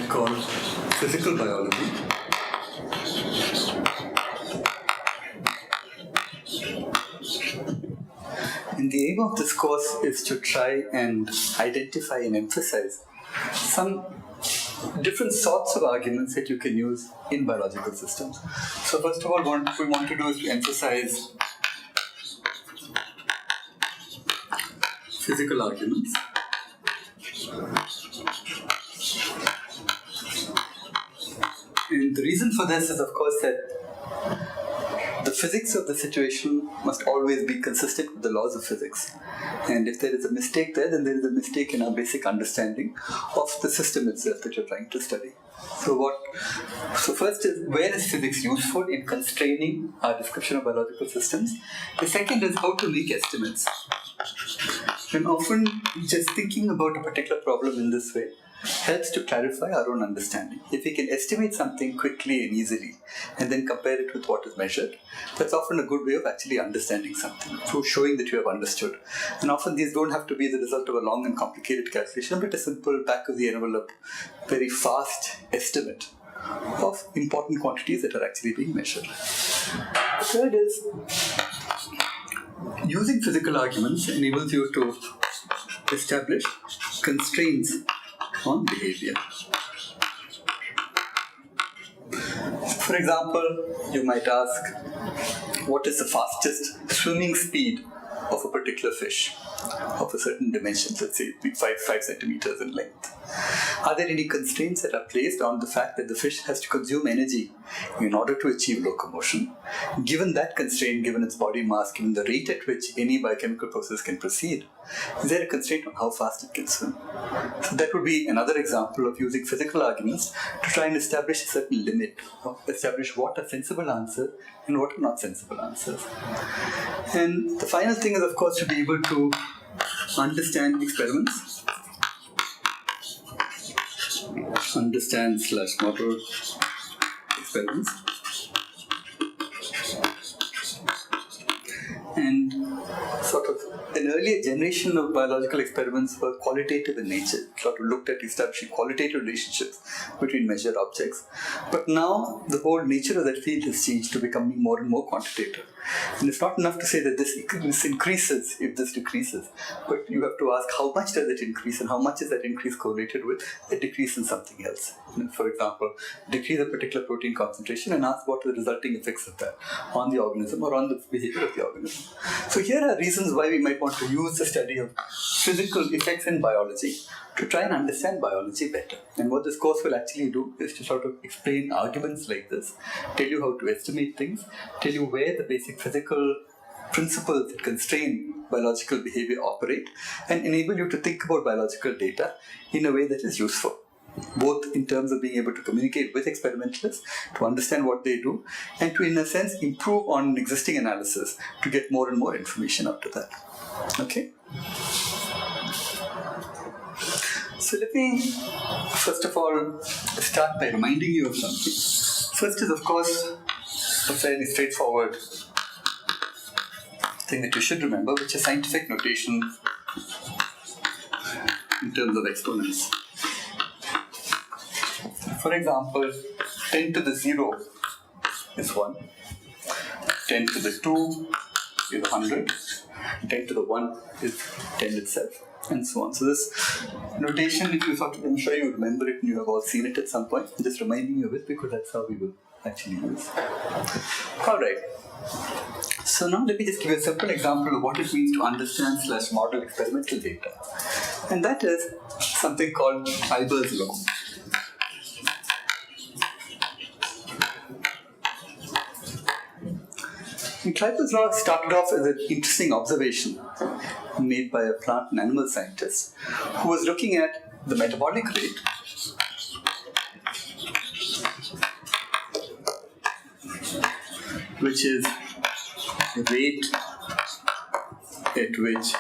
called physical biology. And the aim of this course is to try and identify and emphasize some different sorts of arguments that you can use in biological systems. So first of all, what we want to do is to emphasize physical arguments. And the reason for this is, of course, that the physics of the situation must always be consistent with the laws of physics. And if there is a mistake there, then there is a mistake in our basic understanding of the system itself that you're trying to study. So first is, where is physics useful in constraining our description of biological systems? The second is how to make estimates. And often just thinking about a particular problem in this way helps to clarify our own understanding. If we can estimate something quickly and easily and then compare it with what is measured, that's often a good way of actually understanding something, through showing that you have understood. And often these don't have to be the result of a long and complicated calculation, but a simple back of the envelope, very fast estimate of important quantities that are actually being measured. The third is, using physical arguments enables you to establish constraints on behavior. For example, you might ask, what is the fastest swimming speed of a particular fish of a certain dimension, let's say 5 centimeters in length? Are there any constraints that are placed on the fact that the fish has to consume energy in order to achieve locomotion? Given that constraint, given its body mass, given the rate at which any biochemical process can proceed, is there a constraint on how fast it can swim? So that would be another example of using physical arguments to try and establish a certain limit, or establish what are sensible answers and what are not sensible answers. And the final thing is, of course, to be able to understand experiments, understand/model experiments, and sort of an earlier generation of biological experiments were qualitative in nature, sort of looked at establishing qualitative relationships between measured objects. But now the whole nature of that field has changed to becoming more and more quantitative. And it's not enough to say that this increases if this decreases, but you have to ask how much does it increase and how much is that increase correlated with a decrease in something else. For example, decrease a particular protein concentration and ask what are the resulting effects of that on the organism or on the behavior of the organism. So here are reasons why we might want to use the study of physical effects in biology to try and understand biology better. And what this course will actually do is to sort of explain arguments like this, tell you how to estimate things, tell you where the basic physical principles that constrain biological behavior operate, and enable you to think about biological data in a way that is useful, both in terms of being able to communicate with experimentalists, to understand what they do, and to, in a sense, improve on existing analysis to get more and more information out of that. Okay? So let me, first of all, start by reminding you of something. First is, of course, a fairly straightforward thing that you should remember, which is scientific notation in terms of exponents. For example, 10 to the 0 is 1, 10 to the 2 is 100, 10 to the 1 is 10 itself, and so on. So this notation, if you thought, I'm sure you remember it and you have all seen it at some point. I'm just reminding you of it because that's how we will actually use. Alright. So now let me just give you a simple example of what it means to understand/model experimental data. And that is something called Kleiber's law. And Kleiber's law started off as an interesting observation made by a plant and animal scientist who was looking at the metabolic rate which is the rate at which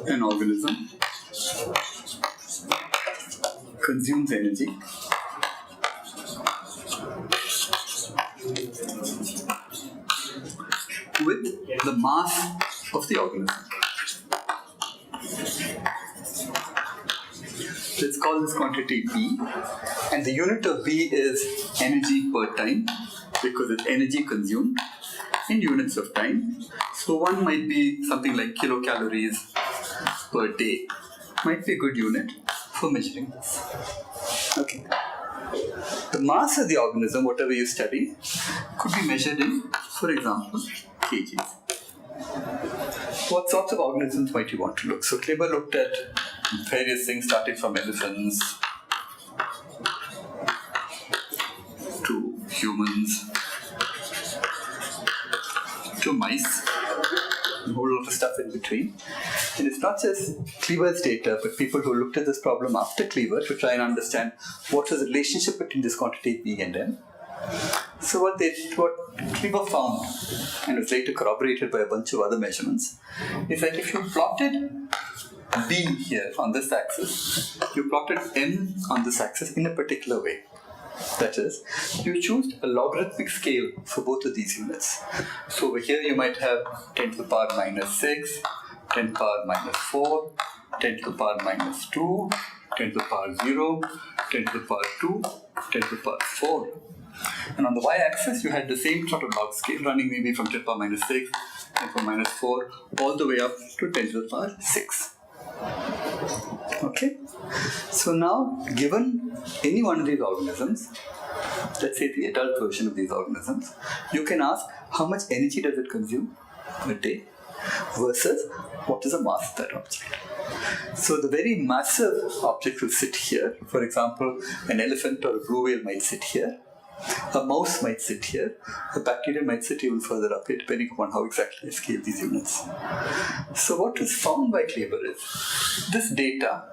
an organism consumes energy with the mass of the organism. let's call this quantity B, and the unit of B is energy per time because it's energy consumed in units of time. So one might be something like kilocalories per day, might be a good unit for measuring this. Okay. The mass of the organism, whatever you study, could be measured in, for example, kgs. What sorts of organisms might you want to look? So Kleiber looked at various things starting from elephants to humans to mice, a whole lot of stuff in between. And it's not just Kleiber's data, but people who looked at this problem after Kleiber to try and understand what was the relationship between this quantity B and M. So what Kleiber found, and was later corroborated by a bunch of other measurements, is that if you plotted B here on this axis, you plotted M on this axis in a particular way. That is, you choose a logarithmic scale for both of these units. So over here you might have 10 to the power minus 6, 10 to the power minus 4, 10 to the power minus 2, 10 to the power 0, 10 to the power 2, 10 to the power 4. And on the y-axis, you had the same sort of log scale running maybe from 10 to the power minus 6, 10 to the power minus 4, all the way up to 10 to the power 6. Okay? So now, given any one of these organisms, let's say the adult version of these organisms, you can ask how much energy does it consume a day versus what is the mass of that object. So the very massive object will sit here. For example, an elephant or a blue whale might sit here. A mouse might sit here. A bacteria might sit even further up here, depending upon how exactly I scale these units. So what was found by Kleiber is this data,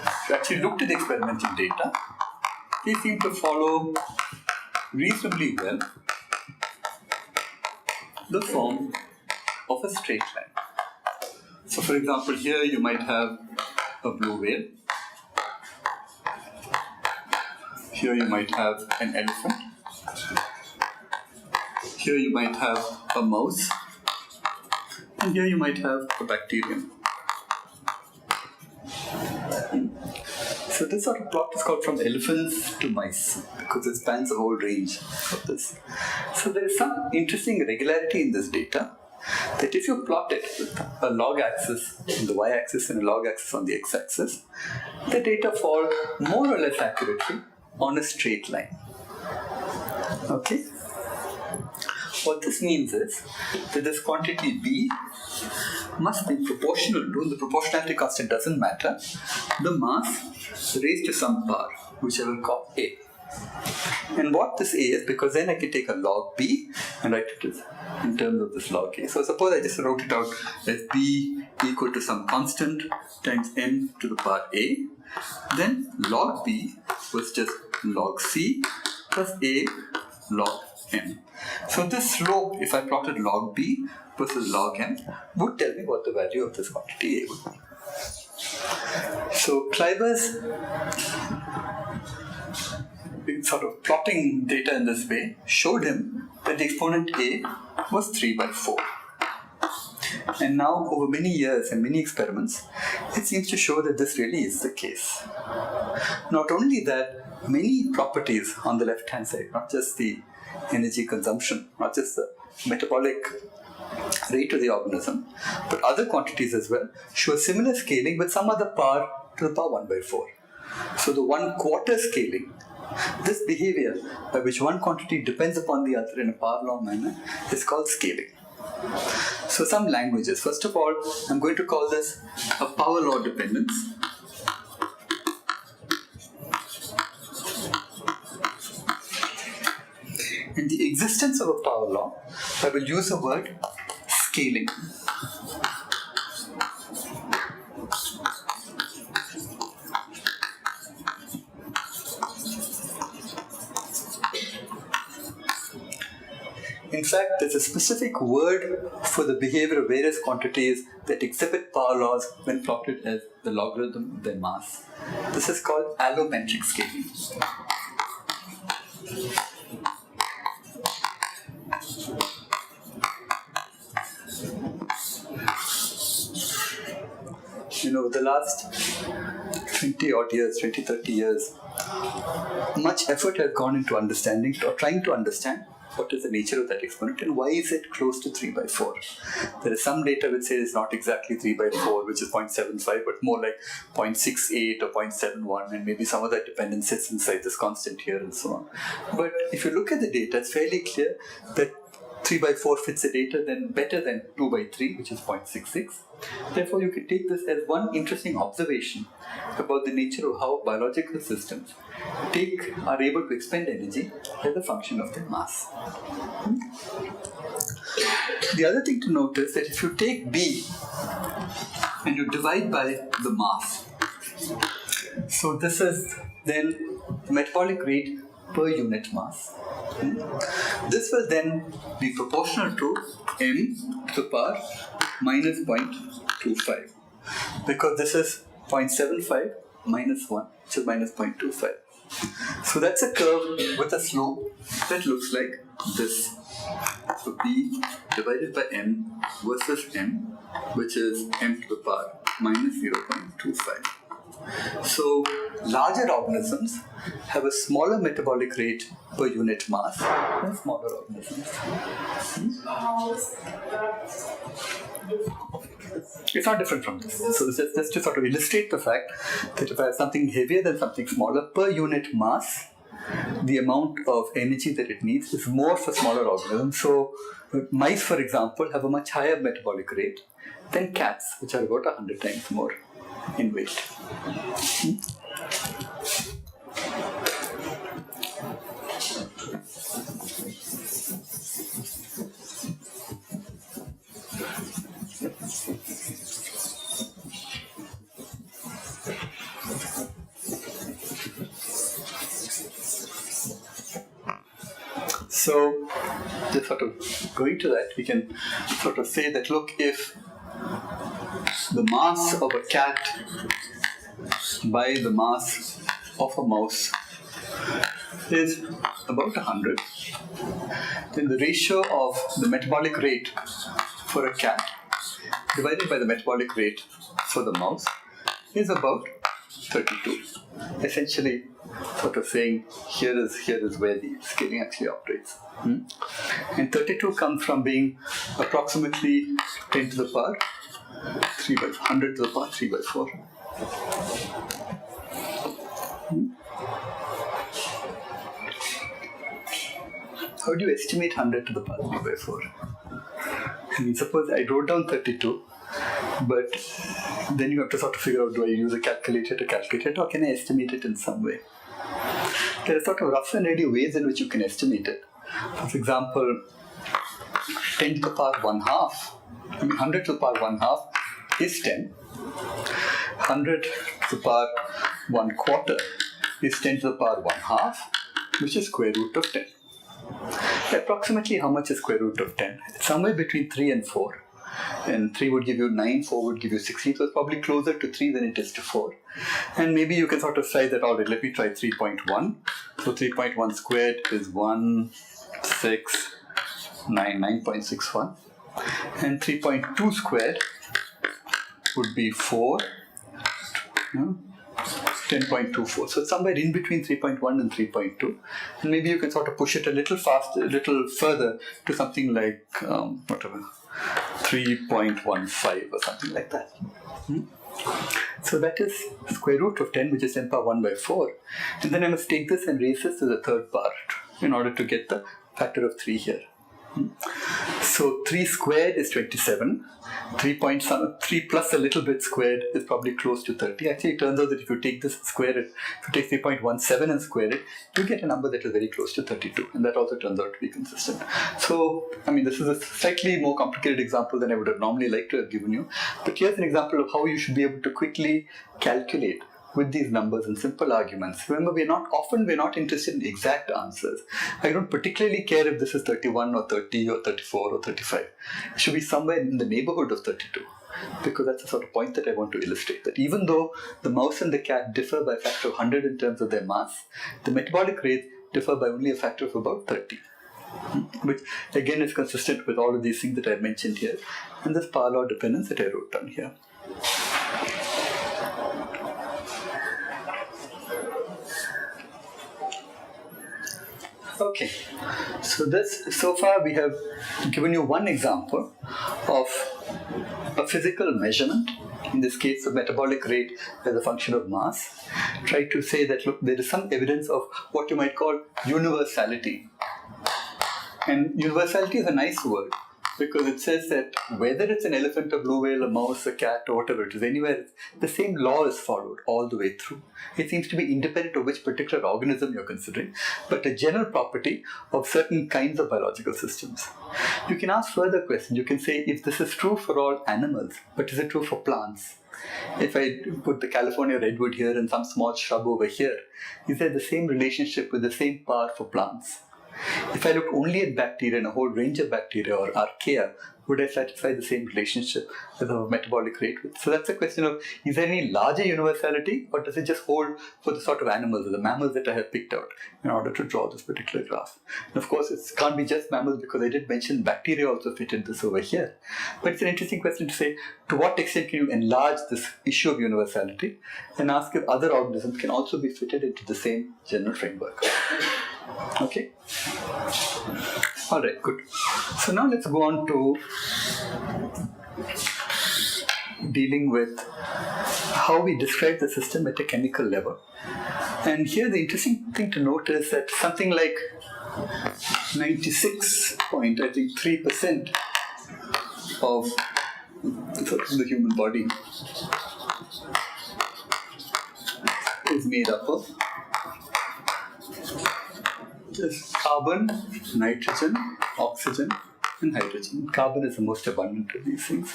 if you actually looked at the experimental data, they seem to follow reasonably well the form of a straight line. So for example, here you might have a blue whale. Here you might have an elephant. Here you might have a mouse. And here you might have a bacterium. So this sort of plot is called from elephants to mice because it spans a whole range of this. So there is some interesting regularity in this data that if you plot it with a log axis on the y-axis and a log axis on the x-axis, the data fall more or less accurately on a straight line. Okay? What this means is that this quantity B must be proportional to, the proportionality constant doesn't matter, the mass raised to some power, which I will call A. And what this A is, because then I can take a log B and write it in terms of this log A. So suppose I just wrote it out as B equal to some constant times M to the power A. Then log B was just log C plus A log M. So this slope, if I plotted log B versus log M, would tell me what the value of this quantity A would be. So Kleiber's sort of plotting data in this way showed him that the exponent A was 3 by 4. And now, over many years and many experiments, it seems to show that this really is the case. Not only that, many properties on the left-hand side, not just the energy consumption, not just the metabolic rate of the organism, but other quantities as well, show similar scaling with some other power to the power 1 by 4. So the 1/4 scaling, this behavior by which one quantity depends upon the other in a power law manner, is called scaling. So some languages. First of all, I'm going to call this a power law dependence. In the existence of a power law, I will use the word scaling. In fact, there's a specific word for the behavior of various quantities that exhibit power laws when plotted as the logarithm of their mass. This is called allometric scaling. Over the last 20 odd years, 20, 30 years, much effort has gone into understanding or trying to understand what is the nature of that exponent and why is it close to 3 by 4. There is some data which says it's not exactly 3 by 4, which is 0.75, but more like 0.68 or 0.71, and maybe some of that dependence sits inside this constant here and so on. But if you look at the data, it's fairly clear that 3 by 4 fits the data then better than 2 by 3, which is 0.66. Therefore, you can take this as one interesting observation about the nature of how biological systems are able to expend energy as a function of their mass. The other thing to note is that if you take B and you divide by the mass, so this is then the metabolic rate per unit mass. This will then be proportional to m to the power minus 0.25, because this is 0.75 minus 1, which is minus 0.25. So that's a curve with a slope that looks like this. So B divided by m versus m, which is m to the power minus 0.25. So larger organisms have a smaller metabolic rate per unit mass than smaller organisms. It's not different from this. So just to sort of illustrate the fact that if I have something heavier than something smaller per unit mass, the amount of energy that it needs is more for smaller organisms. So mice, for example, have a much higher metabolic rate than cats, which are about 100 times more in weight. So, just sort of going to that, we can sort of say that, look, if the mass of a cat by the mass of a mouse is about 100, then the ratio of the metabolic rate for a cat divided by the metabolic rate for the mouse is about 32. Essentially, sort of saying here is where the scaling actually operates. And 32 comes from being approximately 10 to the power 3 by 100 to the power 3 by 4. How do you estimate 100 to the power 3 by 4? I mean, suppose I wrote down 32, but then you have to sort of figure out, do I use a calculator to calculate it, or can I estimate it in some way? There are sort of rough and ready ways in which you can estimate it. For example, 10 to the power 1/2, 100 to the power 1/2 is 10. 100 to the power 1/4 is 10 to the power 1/2, which is square root of 10. Approximately how much is square root of 10? It's somewhere between 3 and 4. And 3 would give you 9, 4 would give you 16, so it's probably closer to 3 than it is to 4. And maybe you can sort of try that, alright, let me try 3.1. So 3.1 squared is 9.61. And 3.2 squared would be 4, 10.24. So it's somewhere in between 3.1 and 3.2. And maybe you can sort of push it a little faster, a little further to something like, 3.15 or something like that. So that is square root of 10, which is 10 power 1 by 4. And then I must take this and raise this to the third power in order to get the factor of 3 here. So 3 squared is 27. 3 plus a little bit squared is probably close to 30. Actually, it turns out that if you take this and square it, if you take 3.17 and square it, you get a number that is very close to 32. And that also turns out to be consistent. So, I mean, this is a slightly more complicated example than I would have normally liked to have given you. But here's an example of how you should be able to quickly calculate with these numbers and simple arguments. Remember, we're not interested in exact answers. I don't particularly care if this is 31 or 30 or 34 or 35. It should be somewhere in the neighborhood of 32, because that's the sort of point that I want to illustrate, that even though the mouse and the cat differ by a factor of 100 in terms of their mass, the metabolic rates differ by only a factor of about 30. Which again is consistent with all of these things that I mentioned here, and this power law dependence that I wrote down here. Okay, so far we have given you one example of a physical measurement, in this case the metabolic rate as a function of mass. Try to say that, look, there is some evidence of what you might call universality. And universality is a nice word because it says that whether it's an elephant, a blue whale, a mouse, a cat, or whatever it is, anywhere, the same law is followed all the way through. It seems to be independent of which particular organism you're considering, but a general property of certain kinds of biological systems. You can ask further questions. You can say, if this is true for all animals, but is it true for plants? If I put the California redwood here and some small shrub over here, is there the same relationship with the same power for plants? If I look only at bacteria and a whole range of bacteria or archaea, would I satisfy the same relationship as a metabolic rate? So that's a question of, is there any larger universality, or does it just hold for the sort of animals or the mammals that I have picked out in order to draw this particular graph? And of course, it can't be just mammals because I did mention bacteria also fit in this over here. But it's an interesting question to say, to what extent can you enlarge this issue of universality and ask if other organisms can also be fitted into the same general framework? Okay? Alright, good. So now let's go on to dealing with how we describe the system at a chemical level. And here the interesting thing to note is that something like 96.3% of the human body is made up of just carbon, nitrogen, oxygen, and hydrogen. Carbon is the most abundant of these things.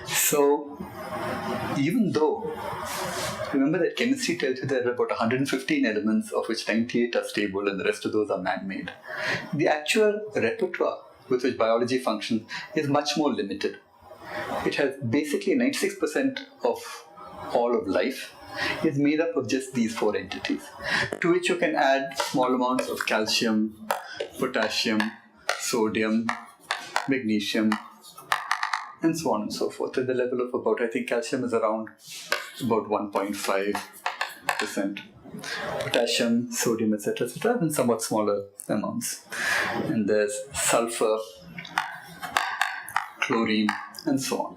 So, even though, remember that chemistry tells you there are about 115 elements, of which 98 are stable and the rest of those are man-made, the actual repertoire with which biology functions is much more limited. It has basically 96% of all of life is made up of just these four entities, to which you can add small amounts of calcium, potassium, sodium, magnesium, and so on and so forth, at the level of about, I think calcium is around about 1.5%, potassium, sodium, etc., and somewhat smaller amounts. And there's sulfur, chlorine, and so on.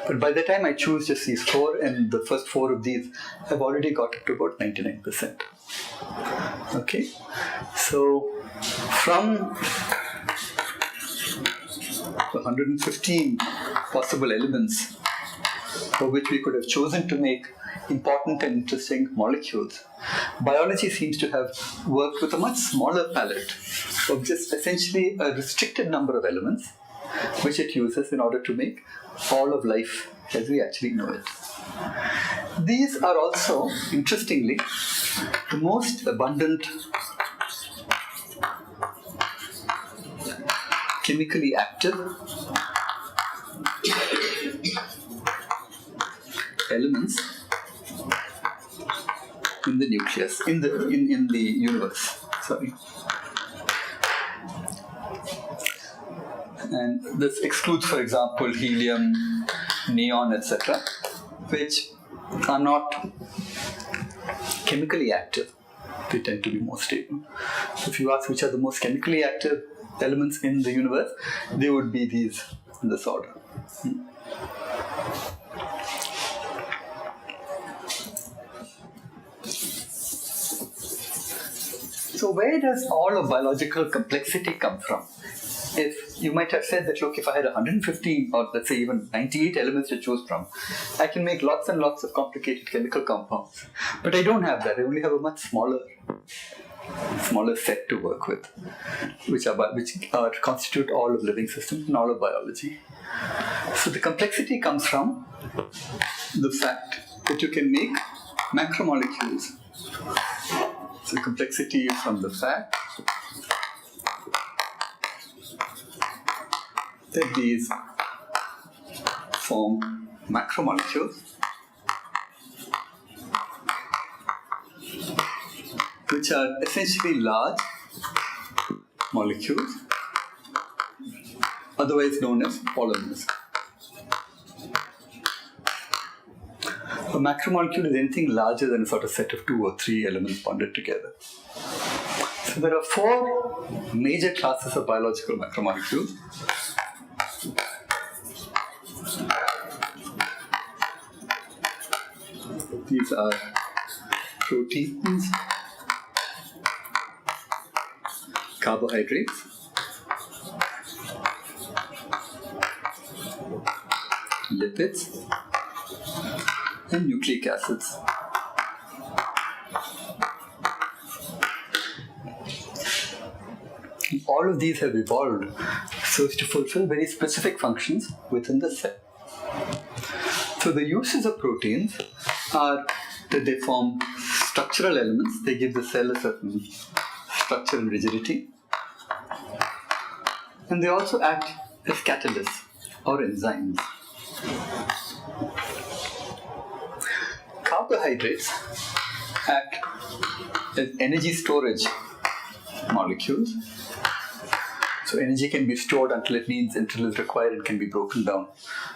But by the time I choose just these four, and the first four of these, I've already got up to about 99%. Okay? So, from the 115 possible elements for which we could have chosen to make important and interesting molecules, biology seems to have worked with a much smaller palette of just essentially a restricted number of elements which it uses in order to make all of life as we actually know it. These are also, interestingly, the most abundant chemically active elements in the nucleus, in the universe. Sorry. And this excludes, for example, helium, neon, etc., which are not chemically active. They tend to be more stable. So if you ask which are the most chemically active elements in the universe, they would be these in this order. So where does all of biological complexity come from? If you might have said that, look, if I had 150 or let's say even 98 elements to choose from, I can make lots and lots of complicated chemical compounds. But I don't have that. I only have a much smaller set to work with, which constitute all of living systems and all of biology. So the complexity comes from the fact that you can make macromolecules. So the complexity is from the fact that these form macromolecules, which are essentially large molecules, otherwise known as polymers. A macromolecule is anything larger than a sort of set of 2 or 3 elements bonded together. So there are 4 major classes of biological macromolecules. These are proteins, carbohydrates, lipids, and nucleic acids. All of these have evolved so as to fulfill very specific functions within the cell. So the uses of proteins are that they form structural elements. They give the cell a certain structure and rigidity. And they also act as catalysts or enzymes. Carbohydrates act as energy storage molecules. So energy can be stored until it is required and can be broken down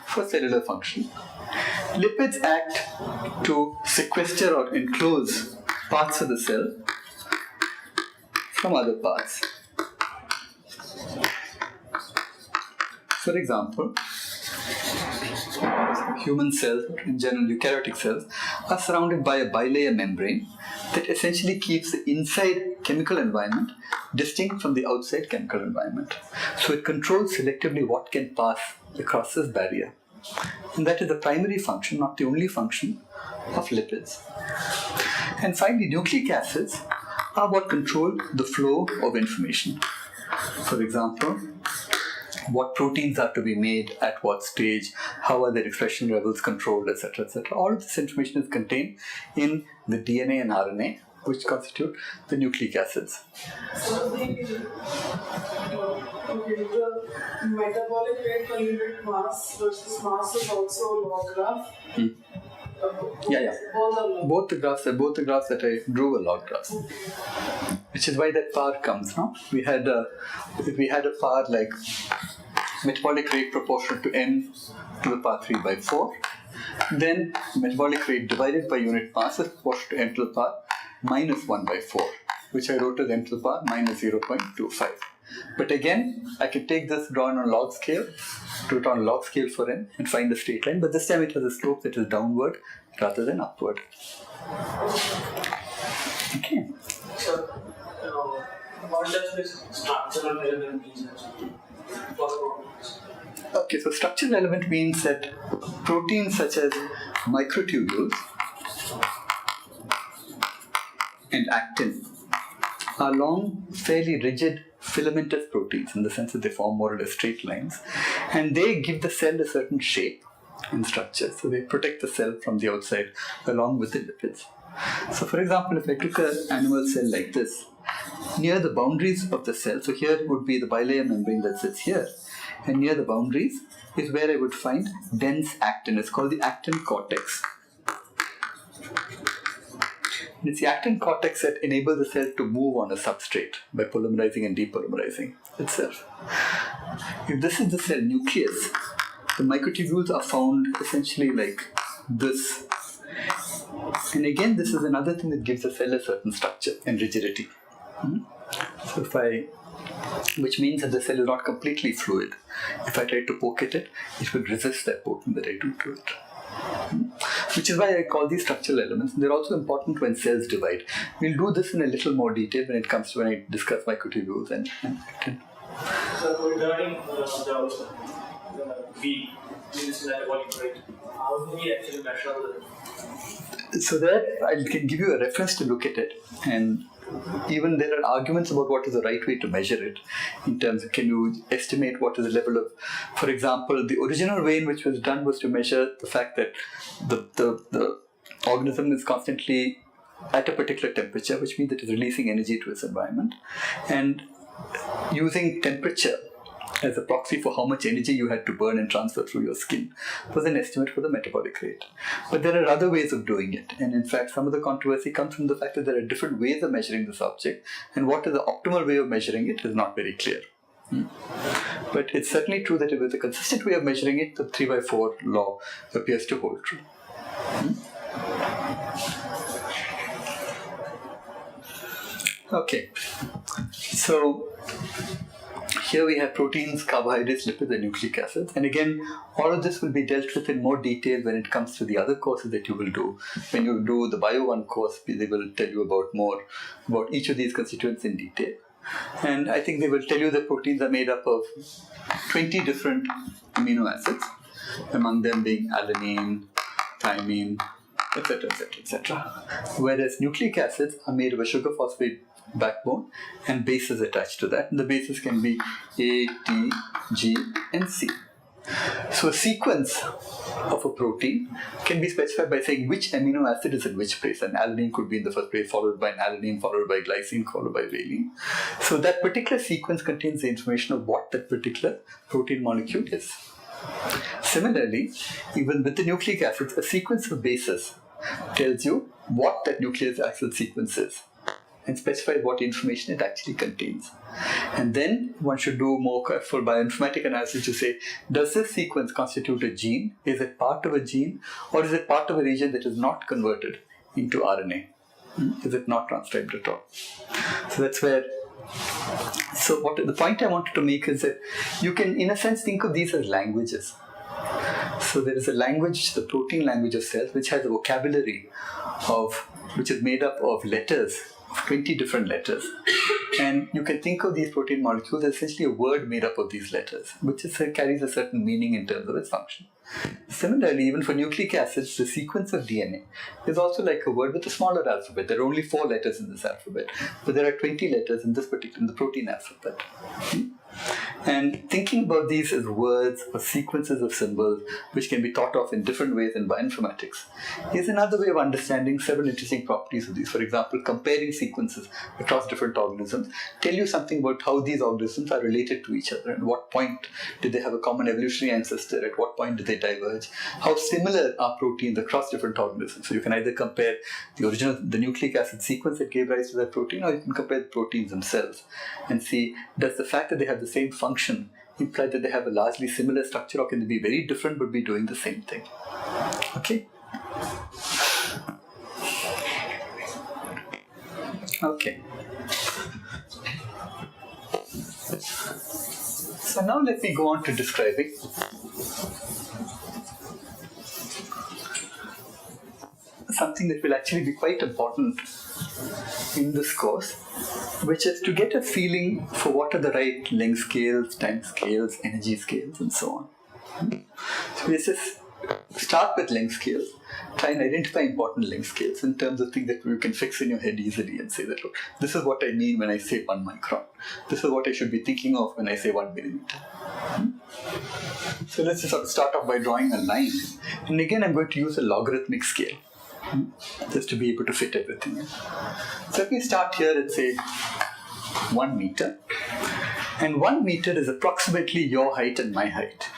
for cellular function. Lipids act to sequester or enclose parts of the cell from other parts. For example, human cells, in general eukaryotic cells, are surrounded by a bilayer membrane that essentially keeps the inside chemical environment distinct from the outside chemical environment. So it controls selectively what can pass across this barrier. And that is the primary function, not the only function, of lipids. And finally, nucleic acids are what control the flow of information. For example, what proteins are to be made at what stage, how are their expression levels controlled, etc., etc. All of this information is contained in the DNA and RNA, which constitute the nucleic acids. So the metabolic rate per unit mass versus mass is also a log graph. Yeah. Both the graphs that I drew are log graphs, which is why that power comes. No, if we had a power like metabolic rate proportional to n to the power 3 by 4, then metabolic rate divided by unit mass is proportional to n to the power minus 1 by 4, which I wrote as n to the power minus 0.25. But again, I can take this drawn on log scale, do it on log scale for n, and find a straight line, but this time it has a slope that is downward rather than upward. Okay. So, what does this structural element mean? Okay, so structural element means that proteins such as microtubules and actin are long, fairly rigid filamentous proteins in the sense that they form more or less straight lines, and they give the cell a certain shape and structure. So they protect the cell from the outside along with the lipids. So for example, if I took an animal cell like this, near the boundaries of the cell, so here would be the bilayer membrane that sits here, and near the boundaries is where I would find dense actin. It's called the actin cortex. And it's the actin cortex that enables the cell to move on a substrate by polymerizing and depolymerizing itself. If this is the cell nucleus, the microtubules are found essentially like this. And again, this is another thing that gives the cell a certain structure and rigidity. So which means that the cell is not completely fluid. If I try to poke at it, it will resist that poking that I do to it. Which is why I call these structural elements. They're also important when cells divide. We'll do this in a little more detail when I discuss microtubules and actin. So regarding the V, this metabolic rate, how do we actually measure the? So there, I can give you a reference to look at it, and even there are arguments about what is the right way to measure it in terms of can you estimate what is the level of, for example, the original way in which it was done was to measure the fact that the organism is constantly at a particular temperature, which means it is releasing energy to its environment, and using temperature as a proxy for how much energy you had to burn and transfer through your skin was an estimate for the metabolic rate. But there are other ways of doing it, and in fact some of the controversy comes from the fact that there are different ways of measuring this object, and what is the optimal way of measuring it is not very clear. But it's certainly true that if it's a consistent way of measuring it, the 3 by 4 law appears to hold true. Okay, so here we have proteins, carbohydrates, lipids, and nucleic acids. And again, all of this will be dealt with in more detail when it comes to the other courses that you will do. When you do the Bio 1 course, they will tell you more about each of these constituents in detail. And I think they will tell you that proteins are made up of 20 different amino acids, among them being alanine, thymine, etc., etc., etc. Whereas nucleic acids are made of a sugar phosphate backbone and bases attached to that. And the bases can be A, T, G, and C. So a sequence of a protein can be specified by saying which amino acid is in which place. An alanine could be in the first place, followed by an alanine, followed by glycine, followed by valine. So that particular sequence contains the information of what that particular protein molecule is. Similarly, even with the nucleic acids, a sequence of bases tells you what that nucleic acid sequence is and specifies what information it actually contains. And then one should do more careful bioinformatic analysis to say, does this sequence constitute a gene? Is it part of a gene? Or is it part of a region that is not converted into RNA? Is it not transcribed at all? So that's where... So the point I wanted to make is that you can, in a sense, think of these as languages. So there is a language, the protein language of cells, which has a vocabulary which is made up of letters, of 20 different letters. And you can think of these protein molecules as essentially a word made up of these letters, which carries a certain meaning in terms of its function. Similarly, even for nucleic acids, the sequence of DNA is also like a word with a smaller alphabet. There are only 4 letters in this alphabet, but there are 20 letters in the protein alphabet. And thinking about these as words or sequences of symbols, which can be thought of in different ways in bioinformatics, is another way of understanding several interesting properties of these. For example, comparing sequences across different organisms tell you something about how these organisms are related to each other. At what point did they have a common evolutionary ancestor? At what point did they diverge? How similar are proteins across different organisms? So you can either compare the nucleic acid sequence that gave rise to that protein, or you can compare the proteins themselves and see, does the fact that they have the same function imply that they have a largely similar structure, or can they be very different but be doing the same thing? Okay. Okay. So now let me go on to describing something that will actually be quite important in this course, which is to get a feeling for what are the right length scales, time scales, energy scales, and so on. So let's just start with length scales. Try and identify important length scales in terms of things that you can fix in your head easily and say that, look, this is what I mean when I say 1 micron. This is what I should be thinking of when I say 1 millimeter. So let's just sort of start off by drawing a line. And again, I'm going to use a logarithmic scale, just to be able to fit everything in. So let me start here at, say, 1 meter. And 1 meter is approximately your height and my height.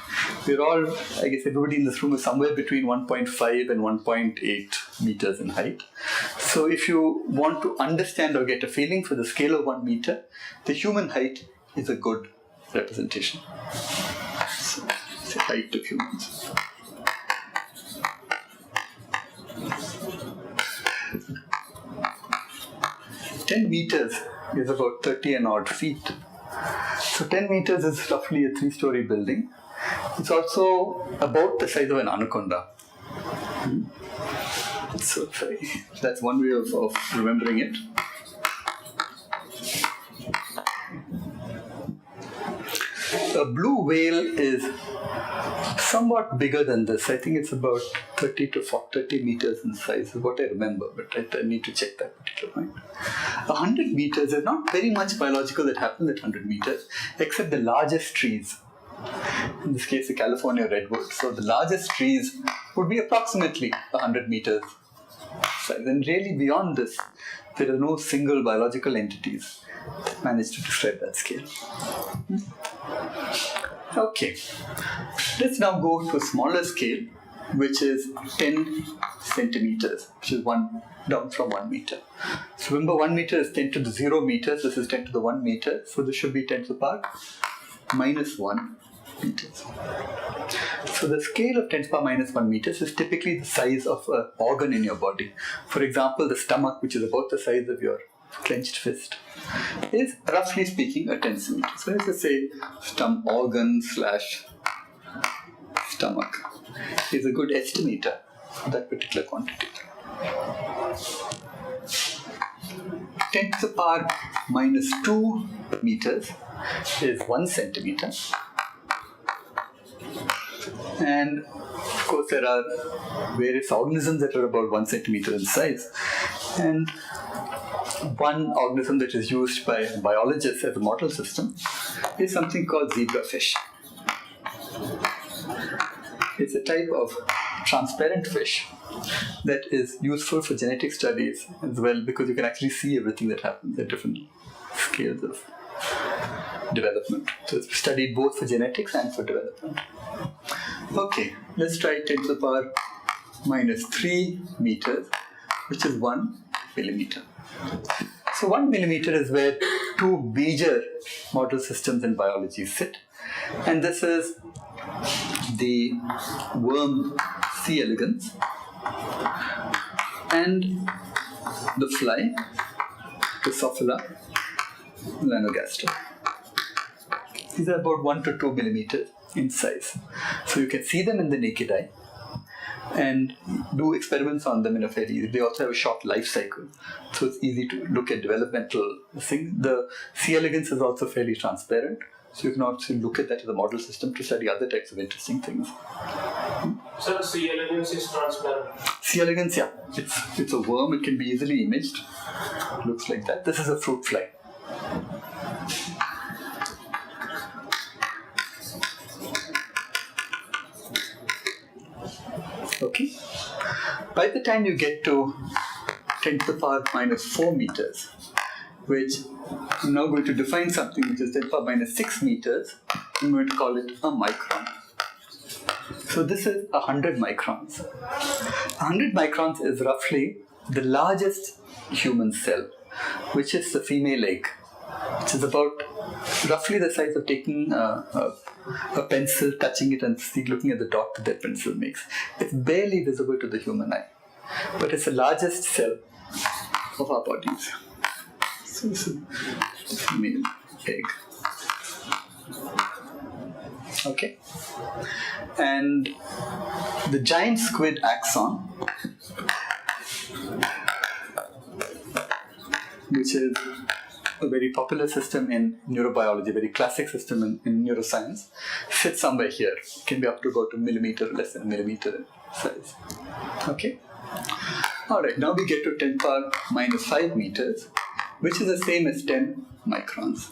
We're all, I guess everybody in this room is somewhere between 1.5 and 1.8 meters in height. So if you want to understand or get a feeling for the scale of 1 meter, the human height is a good representation. So it's the height of humans. "10 meters is about 30 and odd feet. So 10 meters is roughly a 3-story building. It's also about the size of an anaconda. So that's one way of remembering it. A blue whale is somewhat bigger than this. I think it's about 30 meters in size is what I remember, but I need to check that particular point. 100 meters, there's not very much biological that happens at 100 meters, except the largest trees. In this case, the California redwood. So the largest trees would be approximately 100 meters size. And really beyond this, there are no single biological entities that manage to describe that scale. Okay, let's now go to a smaller scale, which is 10 centimeters, which is down from 1 meter. So remember, 1 meter is 10 to the 0 meters. This is 10 to the 1 meter. So this should be 10 to the power minus 1 meters. So the scale of 10 to the power minus 1 meters is typically the size of an organ in your body. For example, the stomach, which is about the size of your clenched fist, is roughly speaking a 10 centimeter. So let's just say organ / stomach is a good estimator for that particular quantity. 10 to the power minus 2 meters is 1 centimeter. And of course, there are various organisms that are about 1 centimeter in size. And one organism that is used by biologists as a model system is something called zebrafish. It's a type of transparent fish that is useful for genetic studies as well, because you can actually see everything that happens at different scales of development. So it's studied both for genetics and for development. Okay, let's try 10 to the power minus 3 meters, which is 1 millimeter. So 1 millimeter is where two major model systems in biology sit. And this is the worm C. elegans and the fly Drosophila melanogaster. These are about 1 to 2 millimeters in size. So you can see them in the naked eye and do experiments on them in a fairly. They also have a short life cycle, so it's easy to look at developmental things. The C. elegans is also fairly transparent, so you can also look at that as a model system to study other types of interesting things. So the C. elegans is transparent? C. elegans, yeah. It's a worm, it can be easily imaged. It looks like that. This is a fruit fly. Okay. By the time you get to 10 to the power minus 4 meters, which I'm now going to define something which is 10 to the power minus 6 meters, I'm going to call it a micron. So this is 100 microns. 100 microns is roughly the largest human cell, which is the female egg, which is about roughly the size of taking a pencil, touching it and looking at the dot that that pencil makes. It's barely visible to the human eye, but it's the largest cell of our bodies. So this is the female egg. Okay. And the giant squid axon, which is a very popular system in neurobiology, very classic system in neuroscience, sits somewhere here. It can be up to about a millimeter, less than a millimeter in size. Okay? Alright, now we get to 10 power minus 5 meters, which is the same as 10 microns.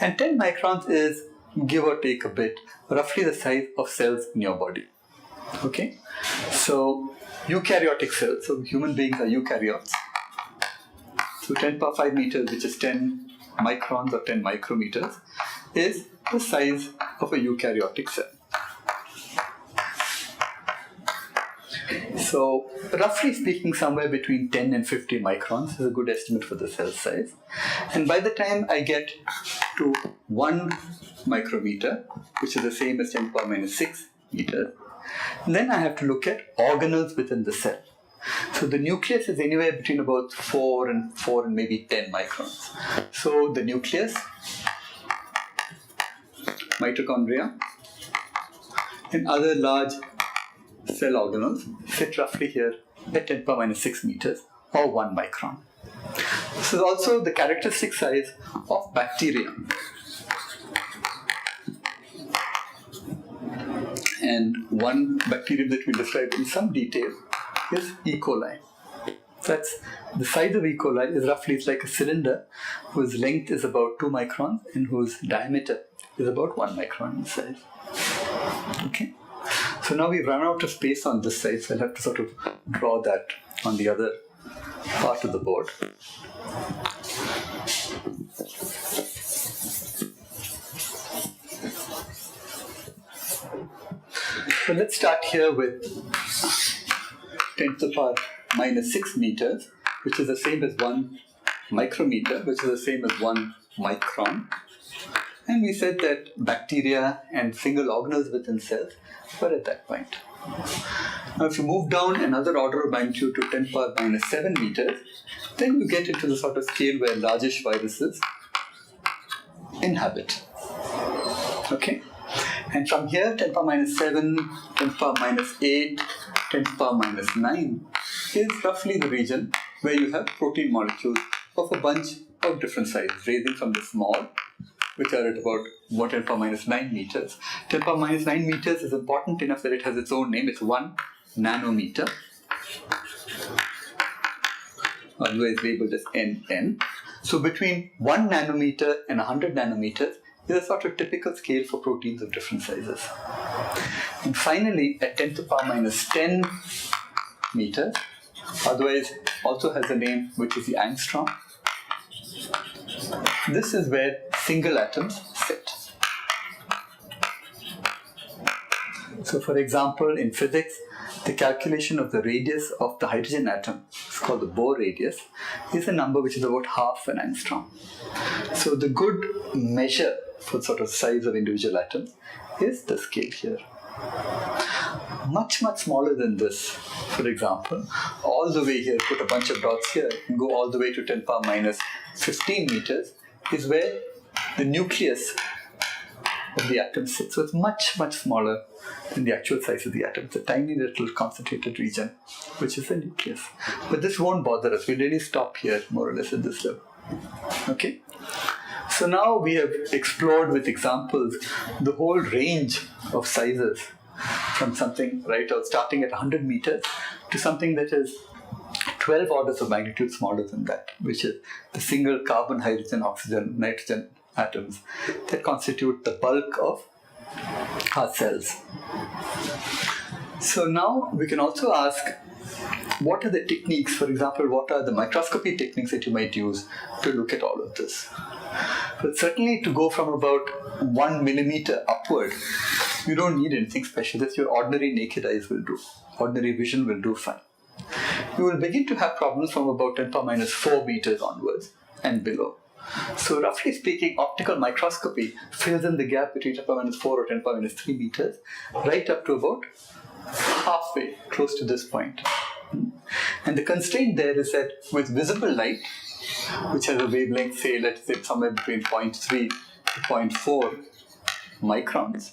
And 10 microns is, give or take a bit, roughly the size of cells in your body. Okay? So, eukaryotic cells, so human beings are eukaryotes. So 10 power 5 meters, which is 10 microns or 10 micrometers, is the size of a eukaryotic cell. So, roughly speaking, somewhere between 10 and 50 microns is a good estimate for the cell size. And by the time I get to 1 micrometer, which is the same as 10 power minus 6 meters, then I have to look at organelles within the cell. So the nucleus is anywhere between about 4 and maybe 10 microns. So the nucleus, mitochondria, and other large cell organelles sit roughly here at 10 power minus 6 meters or 1 micron. This is also the characteristic size of bacteria. And one bacterium that we described in some detail is E. coli. That's the size of E. coli is roughly, it's like a cylinder whose length is about 2 microns and whose diameter is about 1 micron in size. Okay? So now we've run out of space on this side, so I'll have to sort of draw that on the other part of the board. So let's start here with 10 to the power minus 6 meters, which is the same as 1 micrometer, which is the same as 1 micron. And we said that bacteria and single organelles within cells were at that point. Now, if you move down another order of magnitude to 10 power minus 7 meters, then you get into the sort of scale where largish viruses inhabit. Okay? And from here, 10 power minus 7, 10 power minus 8, 10 power minus 9 is roughly the region where you have protein molecules of a bunch of different sizes, ranging from the small, which are at about 10 power minus 9 meters. 10 power minus 9 meters is important enough that it has its own name. It's 1 nanometer, otherwise labeled as NN. So between 1 nanometer and 100 nanometers is a sort of typical scale for proteins of different sizes. And finally, at 10 to the power minus 10 meters, otherwise also has a name which is the angstrom. This is where single atoms sit. So for example, in physics, the calculation of the radius of the hydrogen atom, it's called the Bohr radius, is a number which is about half an angstrom. So the good measure for sort of size of individual atoms is the scale here. Much smaller than this, for example, all the way here, put a bunch of dots here and go all the way to 10 power minus 15 meters is where the nucleus of the atom sits. So it's much smaller than the actual size of the atom. It's a tiny little concentrated region, which is the nucleus. But this won't bother us. We really stop here, more or less, at this level. Okay? So now we have explored with examples the whole range of sizes from something, right, starting at 100 meters to something that is 12 orders of magnitude smaller than that, which is the single carbon, hydrogen, oxygen, nitrogen atoms that constitute the bulk of our cells. So now we can also ask, what are the techniques, for example, what are the microscopy techniques that you might use to look at all of this? But certainly to go from about 1 millimeter upward, you don't need anything special. That's your ordinary naked eyes will do. Ordinary vision will do fine. You will begin to have problems from about 10 power minus 4 meters onwards and below. So roughly speaking, optical microscopy fills in the gap between 10 power minus 4 or 10 power minus 3 meters, right up to about halfway, close to this point. And the constraint there is that with visible light, which has a wavelength, say, let's say somewhere between 0.3 to 0.4 microns,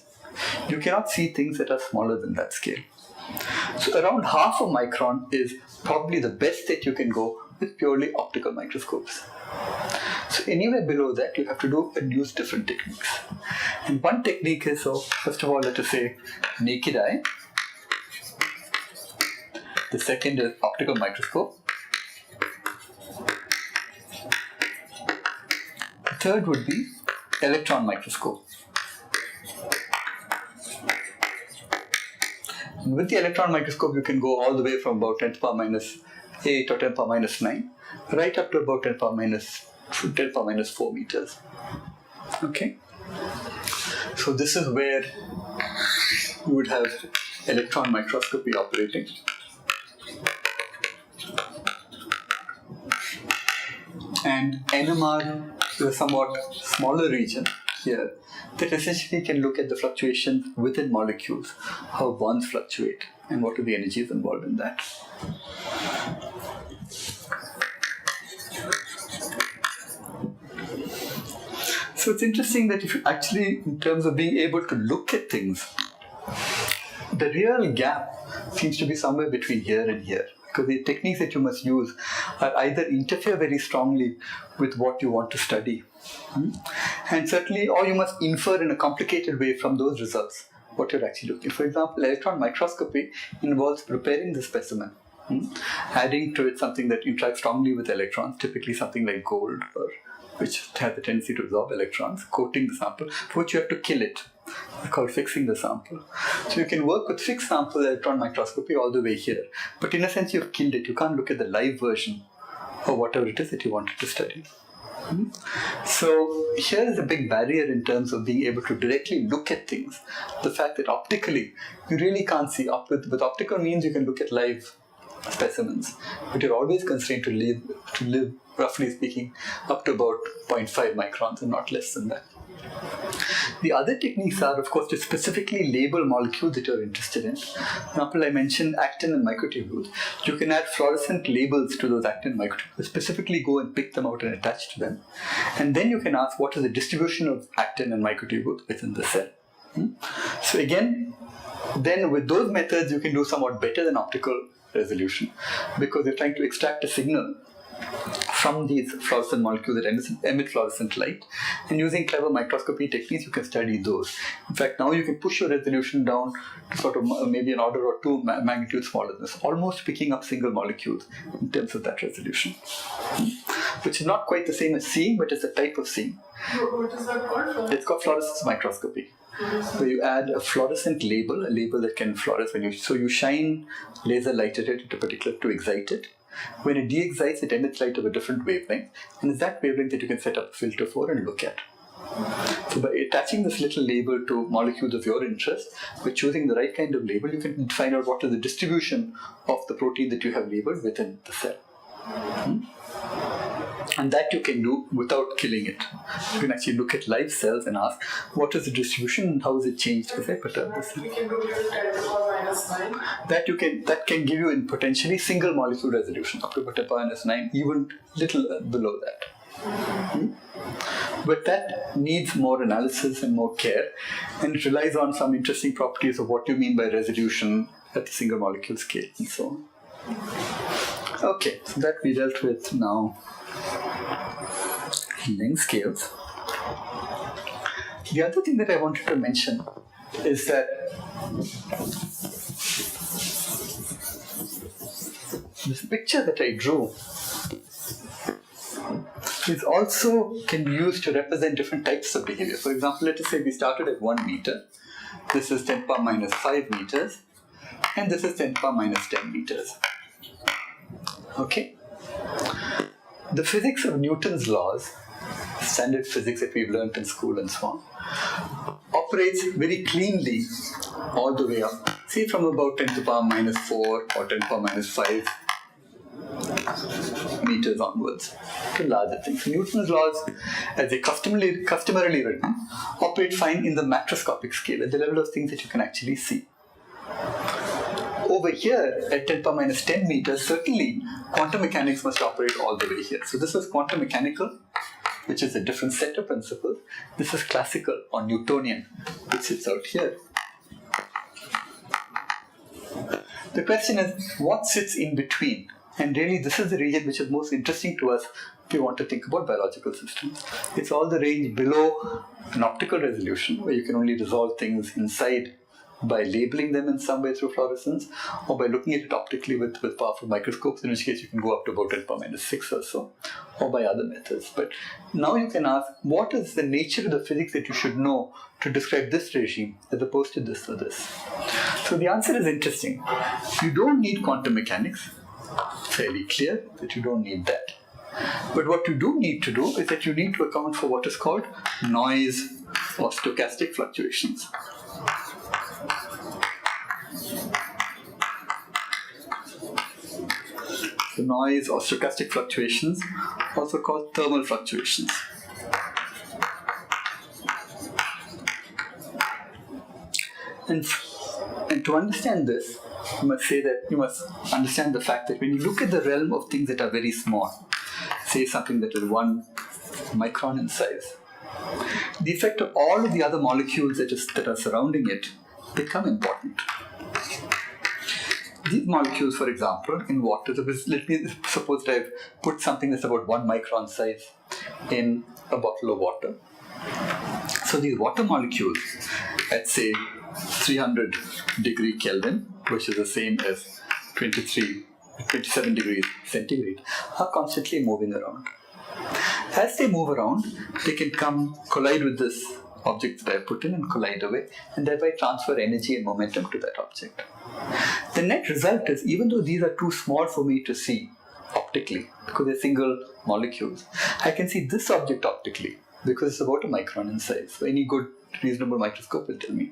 you cannot see things that are smaller than that scale. So around half a micron is probably the best that you can go with purely optical microscopes. So anywhere below that, you have to do and use different techniques. And one technique is, so first of all, let us say naked eye. The second is optical microscope. The third would be electron microscope. And with the electron microscope, you can go all the way from about 10 to the power minus 8 or 10 to the power minus 9, right up to about 10 to the power minus 4 meters. Okay? So this is where you would have electron microscopy operating. And NMR is a somewhat smaller region here that essentially can look at the fluctuations within molecules, how bonds fluctuate, and what are the energies involved in that. So it's interesting that if you actually, in terms of being able to look at things, the real gap seems to be somewhere between here and here. Because the techniques that you must use are either interfere very strongly with what you want to study, and certainly, or you must infer in a complicated way from those results what you're actually looking. For example, electron microscopy involves preparing the specimen, adding to it something that interacts strongly with electrons, typically something like gold, or which has the tendency to absorb electrons, coating the sample, for which you have to kill it. It's called fixing the sample. So you can work with fixed sample electron microscopy all the way here. But in a sense, you've killed it. You can't look at the live version or whatever it is that you wanted to study. So here is a big barrier in terms of being able to directly look at things. The fact that optically, you really can't see. With optical means, you can look at live specimens, but you're always constrained to live, roughly speaking, up to about 0.5 microns and not less than that. The other techniques are, of course, to specifically label molecules that you're interested in. For example, I mentioned actin and microtubules. You can add fluorescent labels to those actin and microtubules, specifically go and pick them out and attach to them. And then you can ask what is the distribution of actin and microtubules within the cell. So again, then with those methods, you can do somewhat better than optical resolution, because you're trying to extract a signal from these fluorescent molecules that emit fluorescent light, and using clever microscopy techniques you can study those. In fact, now you can push your resolution down to sort of maybe an order or two magnitude smaller than this, almost picking up single molecules in terms of that resolution, which is not quite the same as seeing, but it's a type of seeing. What is that called? It's called fluorescence microscopy. So you add a fluorescent label, a label that can fluoresce so you shine laser light at it to excite it. When it de-excites, it emits light of a different wavelength, and it's that wavelength that you can set up a filter for and look at. So by attaching this little label to molecules of your interest, by choosing the right kind of label, you can find out what is the distribution of the protein that you have labeled within the cell. And that you can do without killing it. You can actually look at live cells and ask, what is the distribution and how is it changed if I perturb this? We can do little 10 to the power minus 9. That can give you in potentially single molecule resolution, up to 10 to the power minus 9, even little below that. But that needs more analysis and more care, and it relies on some interesting properties of what you mean by resolution at the single molecule scale and so on. Okay, so that we dealt with now. Length scales. The other thing that I wanted to mention is that this picture that I drew is also can be used to represent different types of behavior. For example, let us say we started at 1 meter. This is 10 to the power minus 5 meters, and this is 10 to the power minus 10 meters. Okay? The physics of Newton's laws, standard physics that we've learned in school and so on, operates very cleanly all the way up. See, from about 10 to the power minus 4 or 10 to the power minus 5 meters onwards to larger things. Newton's laws, as they customarily written, operate fine in the macroscopic scale, at the level of things that you can actually see. Over here, at 10 to the power minus 10 meters, certainly quantum mechanics must operate all the way here. So this is quantum mechanical, which is a different set of principles. This is classical or Newtonian, which sits out here. The question is, what sits in between? And really, this is the region which is most interesting to us if you want to think about biological systems. It's all the range below an optical resolution, where you can only resolve things inside by labeling them in some way through fluorescence, or by looking at it optically with powerful microscopes, in which case you can go up to about 10 to the power minus 6 or so, or by other methods. But now you can ask, what is the nature of the physics that you should know to describe this regime as opposed to this or this? So the answer is interesting. You don't need quantum mechanics. Fairly clear that you don't need that. But what you do need to do is that you need to account for what is called noise or stochastic fluctuations. The noise or stochastic fluctuations, also called thermal fluctuations. And to understand this, you must understand the fact that when you look at the realm of things that are very small, say something that is 1 micron in size, the effect of all of the other molecules that are surrounding it become important. These molecules, for example, in water, let me suppose that I've put something that's about 1 micron size in a bottle of water. So these water molecules at say 300 degree Kelvin, which is the same as 27 degrees centigrade, are constantly moving around. As they move around, they can collide with this object that I put in and collide away, and thereby transfer energy and momentum to that object. The net result is, even though these are too small for me to see optically, because they're single molecules, I can see this object optically, because it's about 1 micron in size. So any good reasonable microscope will tell me.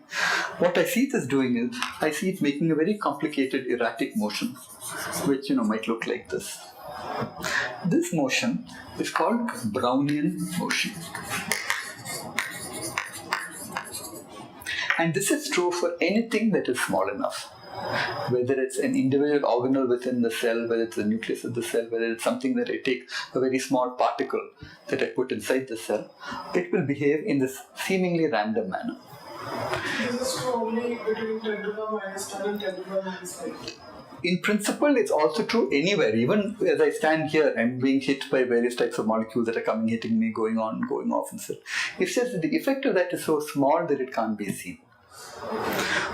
What I see this doing is, I see it making a very complicated erratic motion, which might look like this. This motion is called Brownian motion. And this is true for anything that is small enough. Whether it's an individual organelle within the cell, whether it's the nucleus of the cell, whether it's something that I take, a very small particle that I put inside the cell, it will behave in this seemingly random manner. This is true only between 10 to the minus 10 and 10 to the minus 5. In principle, it's also true anywhere. Even as I stand here, I'm being hit by various types of molecules that are coming, hitting me, going on, going off, and so. It's just that the effect of that is so small that it can't be seen.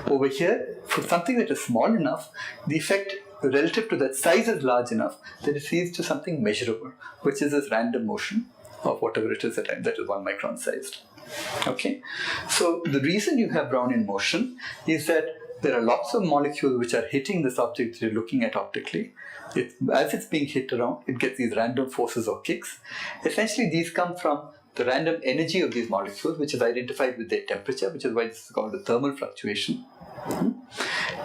Over here, for something that is small enough, the effect relative to that size is large enough that it leads to something measurable, which is this random motion of whatever it is that is 1 micron sized. Okay, so the reason you have Brownian motion is that there are lots of molecules which are hitting this object that you're looking at optically. As it's being hit around, it gets these random forces or kicks. Essentially, these come from the random energy of these molecules, which is identified with their temperature, which is why this is called a thermal fluctuation.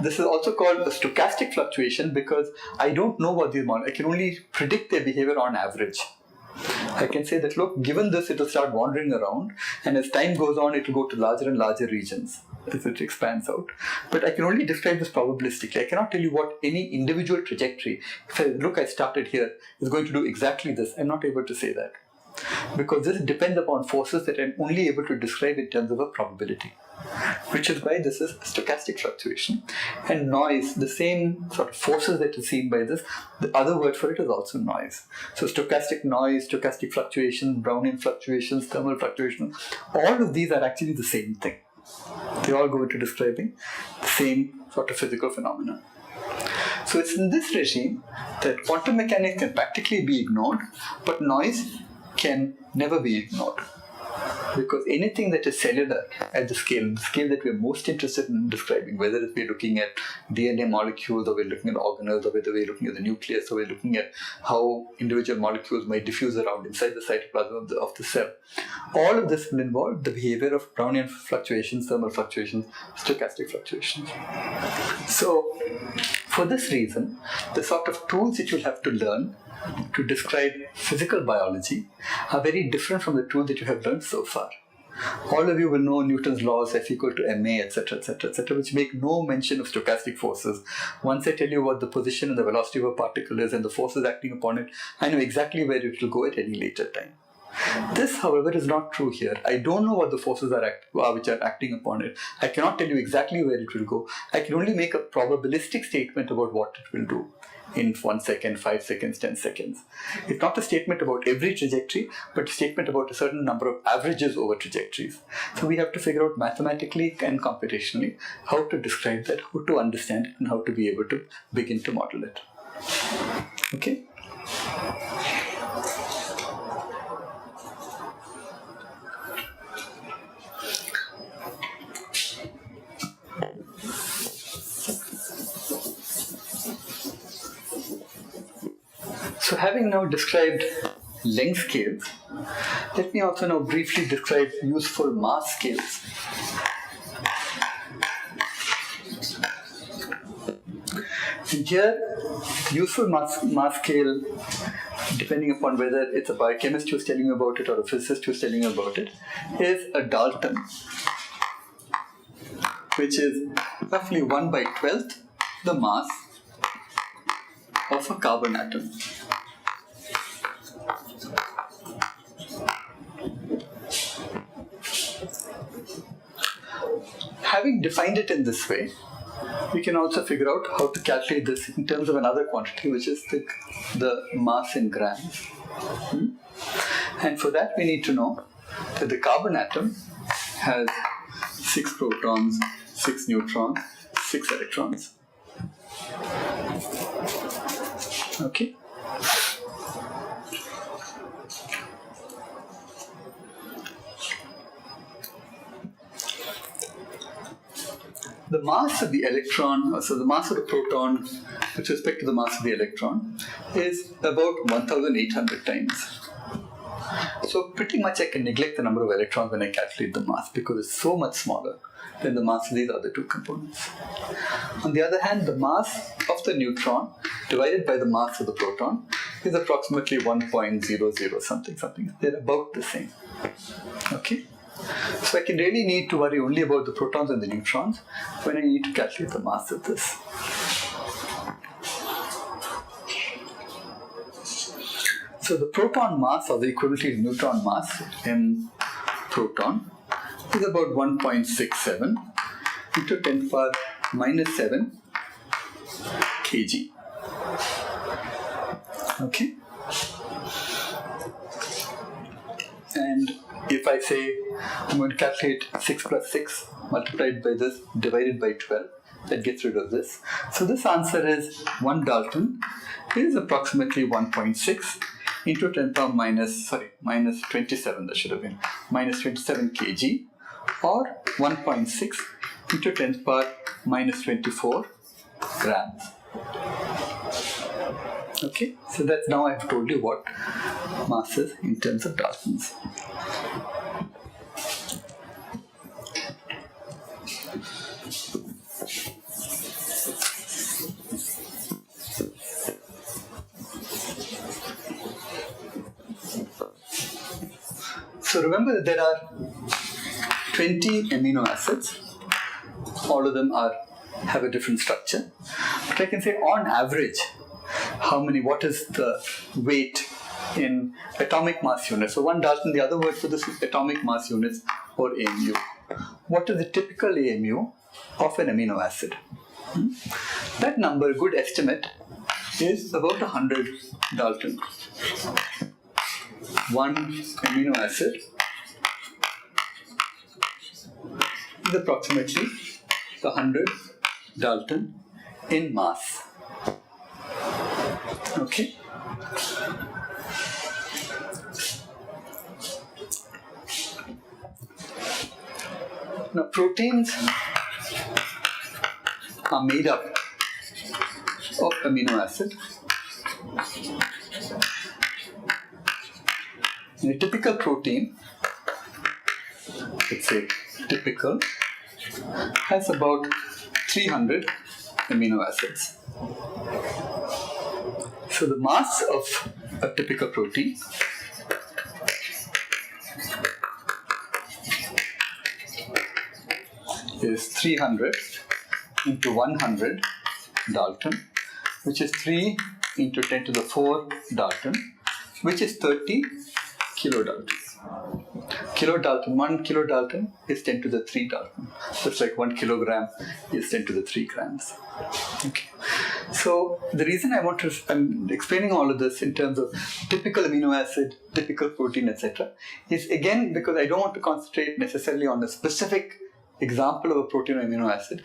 This is also called a stochastic fluctuation because I don't know what these molecules, I can only predict their behavior on average. I can say that, look, given this, it will start wandering around, and as time goes on, it will go to larger and larger regions as it expands out. But I can only describe this probabilistically. I cannot tell you what any individual trajectory, if I look, I started here, is going to do exactly this. I'm not able to say that. Because this depends upon forces that I'm only able to describe in terms of a probability. Which is why this is stochastic fluctuation. And noise, the same sort of forces that are seen by this, the other word for it is also noise. So stochastic noise, stochastic fluctuations, Brownian fluctuations, thermal fluctuations, all of these are actually the same thing. They all go into describing the same sort of physical phenomena. So it's in this regime that quantum mechanics can practically be ignored, but noise can never be ignored. Because anything that is cellular at the scale that we're most interested in describing, whether we're looking at DNA molecules, or we're looking at organelles, or whether we're looking at the nucleus, or we're looking at how individual molecules might diffuse around inside the cytoplasm of the cell, all of this will involve the behavior of Brownian fluctuations, thermal fluctuations, stochastic fluctuations. So, for this reason, the sort of tools that you'll have to learn to describe physical biology are very different from the tools that you have learned so far. All of you will know Newton's laws, F equal to ma, etc., etc., etc., which make no mention of stochastic forces. Once I tell you what the position and the velocity of a particle is and the forces acting upon it, I know exactly where it will go at any later time. This, however, is not true here. I don't know what the forces are which are acting upon it. I cannot tell you exactly where it will go. I can only make a probabilistic statement about what it will do in 1 second, 5 seconds, 10 seconds. It's not a statement about every trajectory, but a statement about a certain number of averages over trajectories. So we have to figure out mathematically and computationally how to describe that, how to understand it, and how to be able to begin to model it. Okay? So having now described length scales, let me also now briefly describe useful mass scales. And here, useful mass scale, depending upon whether it's a biochemist who's telling you about it or a physicist who's telling you about it, is a Dalton, which is roughly 1/12 the mass of a carbon atom. Having defined it in this way, we can also figure out how to calculate this in terms of another quantity, which is the mass in grams. And for that, we need to know that the carbon atom has 6 protons, 6 neutrons, 6 electrons. Okay. The mass of the electron, so the mass of the proton with respect to the mass of the electron, is about 1,800 times. So pretty much I can neglect the number of electrons when I calculate the mass because it's so much smaller than the mass of these other two components. On the other hand, the mass of the neutron divided by the mass of the proton is approximately 1.00 something. They're about the same. Okay? So I can really need to worry only about the protons and the neutrons when I need to calculate the mass of this. So the proton mass, or the equivalent to neutron mass, m proton, is about 1.67 into 10 to the power minus 7 kg. Okay? And if I say I'm going to calculate 6 plus 6 multiplied by this divided by 12, that gets rid of this. So this answer is 1 Dalton is approximately 1.6 into 10 to the power minus 27, that should have been, minus 27 kg, or 1.6 into 10 to the power minus 24 grams. Okay, so that's now I've told you what mass is in terms of Daltons. So remember that there are 20 amino acids. All of them have a different structure. But I can say on average, what is the weight in atomic mass units? So 1 Dalton, the other word for this is atomic mass units, or AMU. What is the typical AMU of an amino acid? That number, a good estimate, is about 100 Dalton. One amino acid is approximately 100 Dalton in mass. Okay? Now, proteins are made up of amino acid. In a typical protein, let's say typical, has about 300 amino acids. So the mass of a typical protein is 300 into 100 Dalton, which is 3 into 10 to the 4 Dalton, which is 30 kilodalton. Kilodalton, 1 kilodalton is 10 to the 3 Dalton. So it's like 1 kilogram is 10 to the 3 grams. Okay. So the reason I'm explaining all of this in terms of typical amino acid, typical protein, etc., is again because I don't want to concentrate necessarily on a specific example of a protein or amino acid.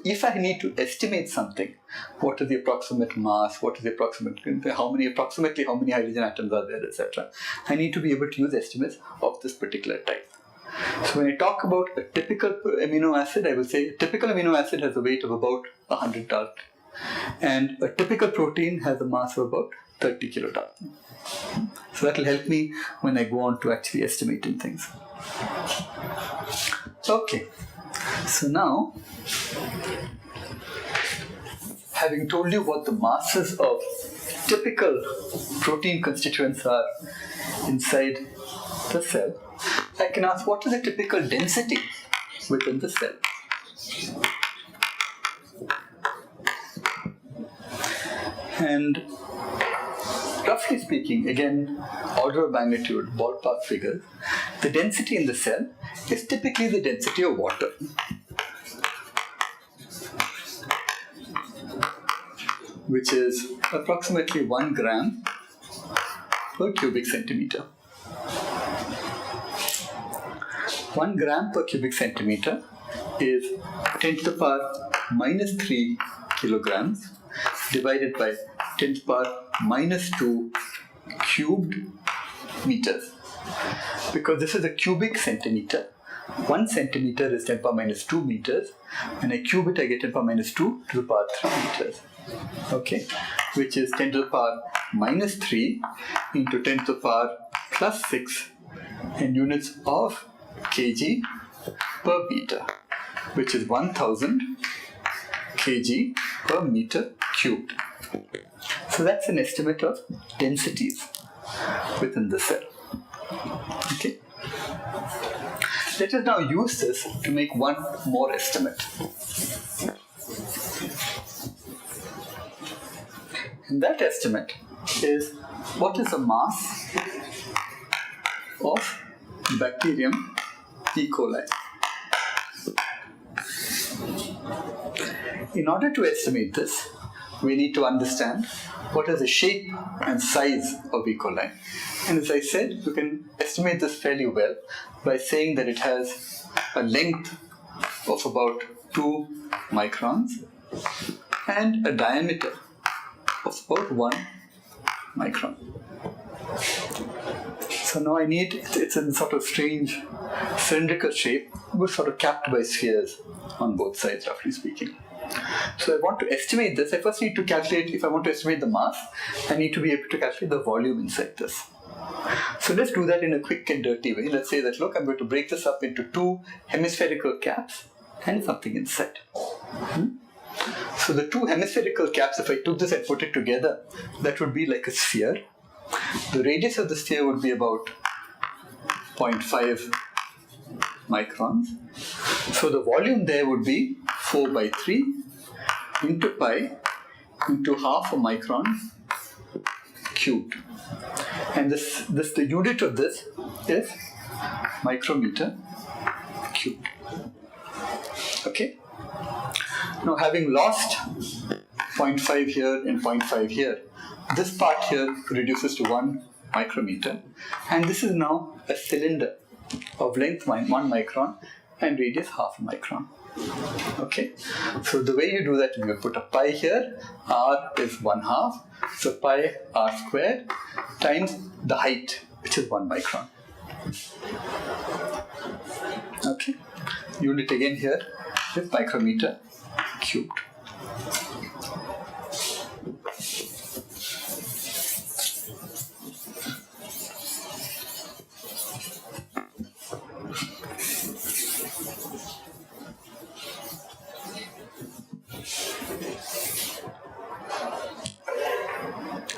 If I need to estimate something, what is the approximate mass, what is the approximately how many hydrogen atoms are there, etc., I need to be able to use estimates of this particular type. So when I talk about a typical amino acid, I will say a typical amino acid has a weight of about 100 Dalton, and a typical protein has a mass of about 30 kilodalton. So that will help me when I go on to actually estimating things. Okay, so now, having told you what the masses of typical protein constituents are inside the cell, I can ask what is the typical density within the cell. And roughly speaking, again, order of magnitude, ballpark figures, the density in the cell is typically the density of water. Which is approximately 1 gram per cubic centimeter. 1 gram per cubic centimeter is 10 to the power minus 3 kilograms divided by 10 to the power minus 2 cubed meters. Because this is a cubic centimeter, 1 centimeter is 10 to the power minus 2 meters. When I cube it, I get 10 to the power minus 2 to the power 3 meters. Okay, which is 10 to the power minus 3 into 10 to the power plus 6 in units of kg per meter, which is 1000 kg per meter cubed. So that's an estimate of densities within the cell. Okay. Let us now use this to make one more estimate. And that estimate is what is the mass of bacterium E. coli. In order to estimate this, we need to understand what is the shape and size of E. coli. And as I said, you can estimate this fairly well by saying that it has a length of about 2 microns and a diameter of about 1 micron. So now I need, it's in sort of strange cylindrical shape, but sort of capped by spheres on both sides, roughly speaking. So I want to estimate this. I first need to calculate, if I want to estimate the mass, I need to be able to calculate the volume inside this. So let's do that in a quick and dirty way. Let's say that, look, I'm going to break this up into 2 hemispherical caps and something inside. So the 2 hemispherical caps, if I took this and put it together, that would be like a sphere. The radius of the sphere would be about 0.5 microns. So the volume there would be 4 by 3 into pi into half a micron cubed. And the unit of this is micrometer cubed. Okay? Now, having lost 0.5 here and 0.5 here, this part here reduces to 1 micrometer, and this is now a cylinder of length 1 micron and radius half a micron. Okay, so the way you do that, you put a pi here, r is 1/2, so pi r squared times the height, which is 1 micron. Okay, unit again here is micrometer cubed.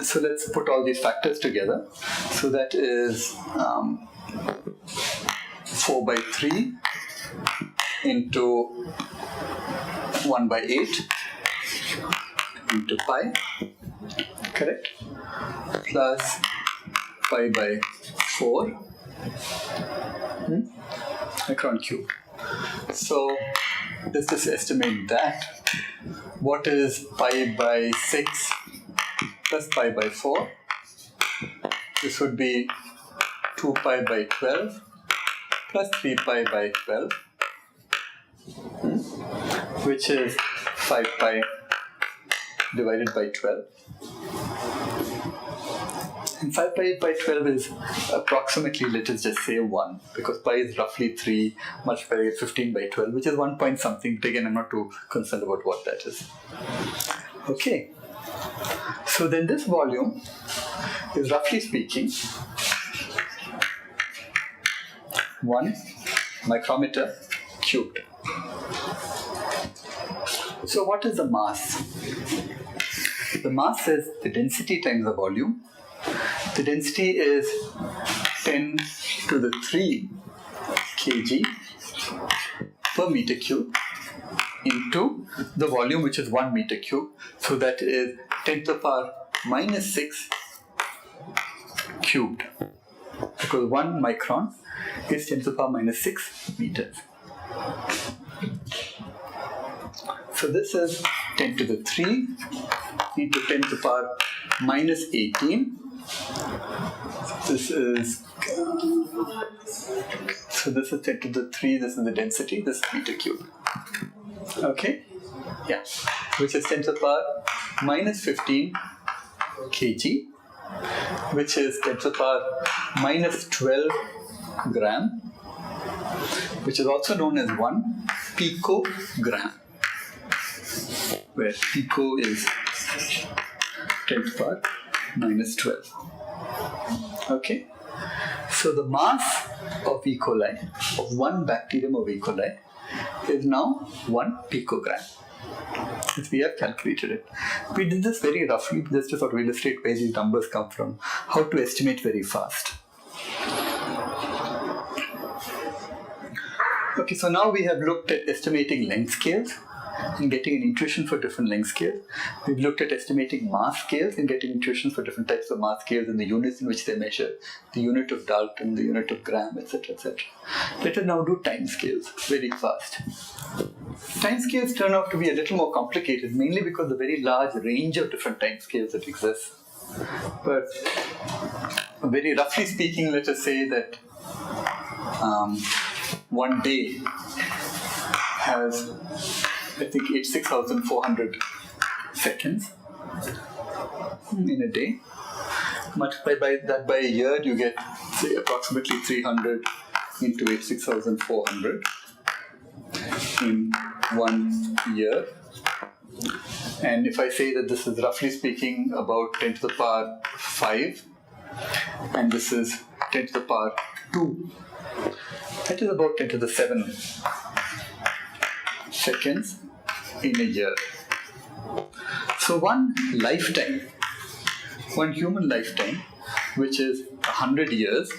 So let's put all these factors together. So that is 4 by 3 into 1 by 8 into pi, correct? Plus pi by 4 micron cube. So let's just estimate that. What is pi by 6 plus pi by 4? This would be 2 pi by 12 plus 3 pi by 12, which is 5 pi divided by 12. And 5 pi by 12 is approximately, let us just say 1, because pi is roughly 3 multiplied by 15 by 12, which is 1 point something. But again, I'm not too concerned about what that is. Okay. So then this volume is, roughly speaking, 1 micrometer cubed. So what is the mass? The mass is the density times the volume. The density is 10 to the 3 kg per meter cube into the volume, which is 1 meter cube. So that is 10 to the power minus 6 cubed, because 1 micron is 10 to the power minus 6 meters. So this is 10 to the 3 into 10 to the power minus 18. This is 10 to the 3, this is the density, this is meter cube. Okay? Yeah. Which is 10 to the power minus 15 kg, which is 10 to the power minus 12 gram, which is also known as 1 picogram, where pico is 10 to the power minus 12. Okay? So the mass of E. coli, of one bacterium of E. coli, is now 1 picogram. As we have calculated it. We did this very roughly just to sort of illustrate where these numbers come from, how to estimate very fast. Okay, so now we have looked at estimating length scales and getting an intuition for different length scales. We've looked at estimating mass scales and getting intuitions for different types of mass scales and the units in which they measure, the unit of Dalton, the unit of gram, etc., etc. Let us now do time scales very fast. Time scales turn out to be a little more complicated, mainly because of the very large range of different time scales that exist. But very roughly speaking, let us say that one day has, I think, 86,400 seconds in a day. Multiply by that by a year, you get, say, approximately 300 into 86,400 in 1 year. And if I say that this is roughly speaking about 10 to the power 5, and this is 10 to the power 2, that is about 10 to the 7 seconds in a year. So one lifetime, one human lifetime, which is 100 years,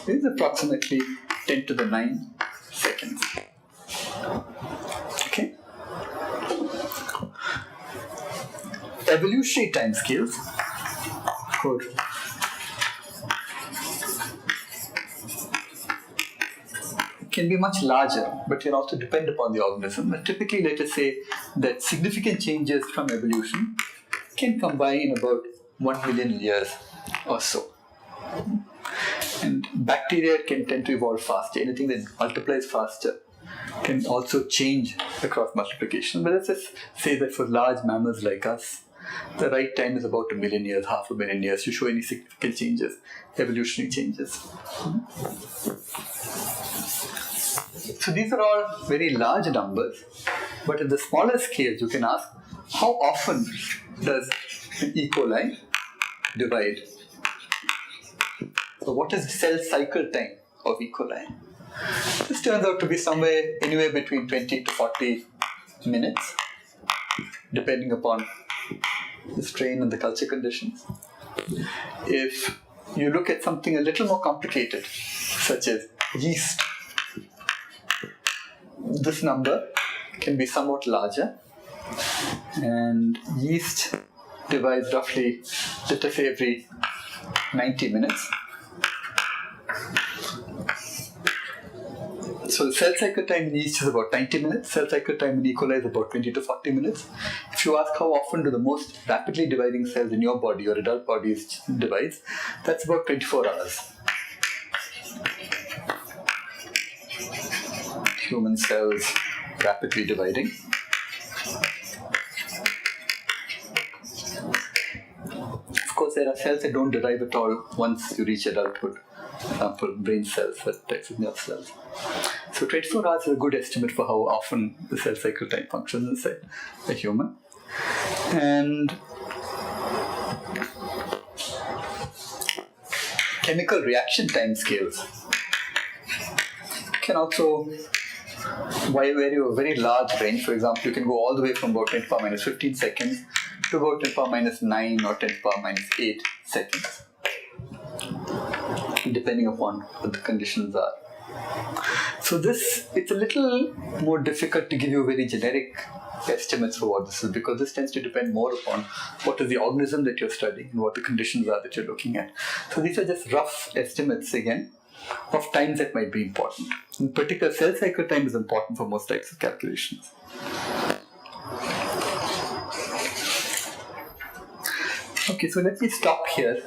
is approximately 10 to the 9 seconds. Okay? Evolutionary timescales for can be much larger, but can also depend upon the organism. But typically, let us say that significant changes from evolution can come by in about 1 million years or so. And bacteria can tend to evolve faster. Anything that multiplies faster can also change across multiplication. But let's just say that for large mammals like us, the right time is about 1 million years, 500,000 years to show any significant changes, evolutionary changes. So these are all very large numbers, but at the smaller scales, you can ask, how often does an E. coli divide? So what is the cell cycle time of E. coli? This turns out to be somewhere anywhere between 20 to 40 minutes, depending upon the strain and the culture conditions. If you look at something a little more complicated, such as yeast, this number can be somewhat larger, and yeast divides roughly, let us say, every 90 minutes. So the cell cycle time in yeast is about 90 minutes, cell cycle time in E. coli is about 20 to 40 minutes. If you ask how often do the most rapidly dividing cells in your body or adult bodies divides, that's about 24 hours. Human cells rapidly dividing. Of course, there are cells that don't divide at all once you reach adulthood. For example, brain cells, that types of nerve cells. So 24 hours is a good estimate for how often the cell cycle time functions inside a human. And chemical reaction time scales can also vary a very large range. For example, you can go all the way from about 10 to the power minus 15 seconds to about 10 to the power minus 9 or 10 to the power minus 8 seconds, depending upon what the conditions are. So it's a little more difficult to give you very generic estimates for what this is, because this tends to depend more upon what is the organism that you're studying and what the conditions are that you're looking at. So these are just rough estimates, again, of times that might be important. In particular, cell cycle time is important for most types of calculations. Okay, so let me stop here.